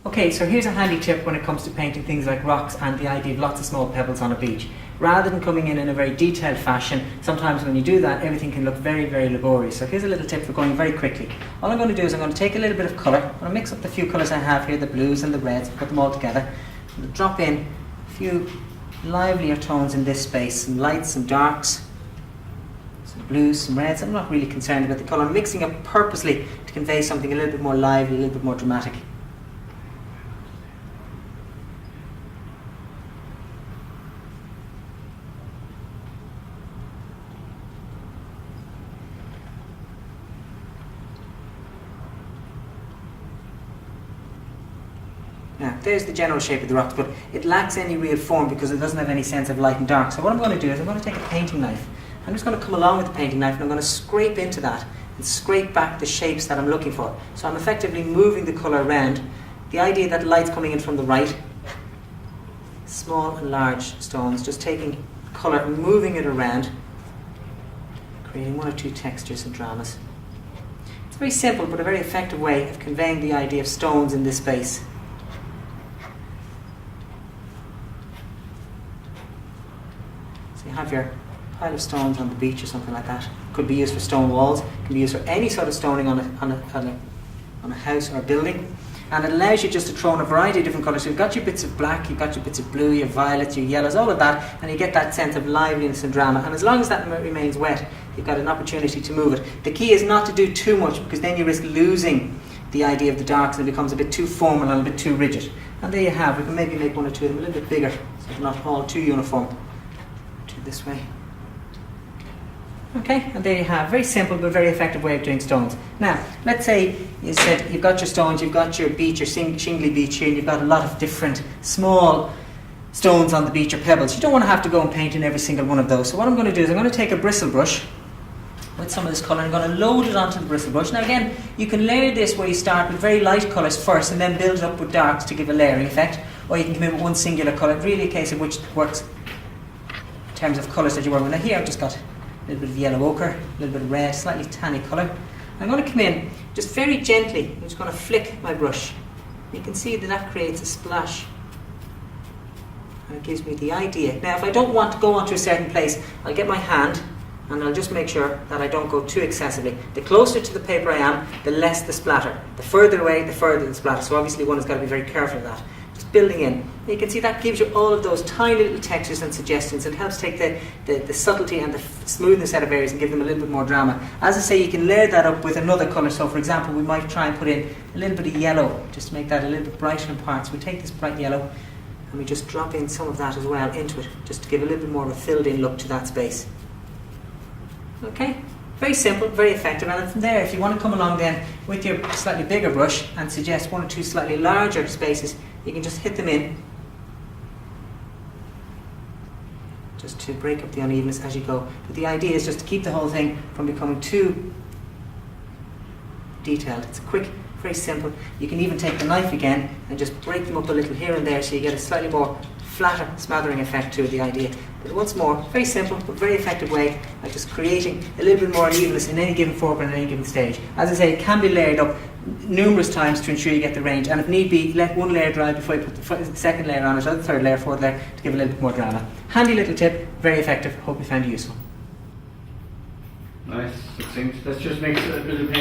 Okay, so here's a handy tip when it comes to painting things like rocks and the idea of lots of small pebbles on a beach. Rather than coming in a very detailed fashion, sometimes when you do that, everything can look very, very laborious. So here's a little tip for going very quickly. All I'm going to do is I'm going to take a little bit of colour. I'm going to mix up the few colours I have here, the blues and the reds, put them all together. I'm going to drop in a few livelier tones in this space, some lights, some darks, some blues, some reds. I'm not really concerned about the colour. I'm mixing up purposely to convey something a little bit more lively, a little bit more dramatic. Now, there's the general shape of the rocks, but it lacks any real form because it doesn't have any sense of light and dark. So what I'm going to do is I'm going to take a painting knife. I'm just going to come along with the painting knife and I'm going to scrape into that and scrape back the shapes that I'm looking for. So I'm effectively moving the colour around. The idea that light's coming in from the right, small and large stones, just taking colour and moving it around, creating one or two textures and dramas. It's a very simple but a very effective way of conveying the idea of stones in this space. So you have your pile of stones on the beach or something like that. Could be used for stone walls, can be used for any sort of stoning on a house or a building. And it allows you just to throw in a variety of different colours. So you've got your bits of black, you've got your bits of blue, your violets, your yellows, all of that, and you get that sense of liveliness and drama. And as long as that remains wet, you've got an opportunity to move it. The key is not to do too much because then you risk losing the idea of the darks and it becomes a bit too formal and a bit too rigid. And there you have, we can maybe make one or two of them a little bit bigger so they're not all too uniform. This way. Okay, and there you have, very simple but very effective way of doing stones. Now, let's say you said you've got your stones, you've got your beach, your shingly beach here, and you've got a lot of different small stones on the beach or pebbles. You don't want to have to go and paint in every single one of those. So what I'm going to do is I'm going to take a bristle brush with some of this colour and I'm going to load it onto the bristle brush. Now again, you can layer this where you start with very light colours first and then build it up with darks to give a layering effect, or you can come in with one singular colour, really a case of which works in terms of colours that you work with. Now here I've just got a little bit of yellow ochre, a little bit of red, slightly tanny colour. I'm going to come in just very gently, I'm just going to flick my brush. You can see that that creates a splash and it gives me the idea. Now if I don't want to go onto a certain place, I'll get my hand and I'll just make sure that I don't go too excessively. The closer to the paper I am, the less the splatter. The further away, the further the splatter. So obviously one has got to be very careful of that. Building in. You can see that gives you all of those tiny little textures and suggestions. It helps take the subtlety and the smoothness out of areas and give them a little bit more drama. As I say, you can layer that up with another colour. So for example, we might try and put in a little bit of yellow just to make that a little bit brighter in parts. We take this bright yellow and we just drop in some of that as well into it, just to give a little bit more of a filled in look to that space. Okay? Very simple, very effective, and from there, if you want to come along then with your slightly bigger brush and suggest one or two slightly larger spaces, you can just hit them in just to break up the unevenness as you go. But the idea is just to keep the whole thing from becoming too detailed. It's quick, very simple. You can even take the knife again and just break them up a little here and there so you get a slightly more flatter smattering effect to the idea. But once more, very simple but very effective way of just creating a little bit more unevenness in any given foreground at any given stage. As I say, it can be layered up numerous times to ensure you get the range, and if need be, let one layer dry before you put the second layer on it, or the third layer, fourth layer, to give a little bit more drama. Handy little tip, very effective. Hope you found it useful. Nice, succinct. Let's just make a bit of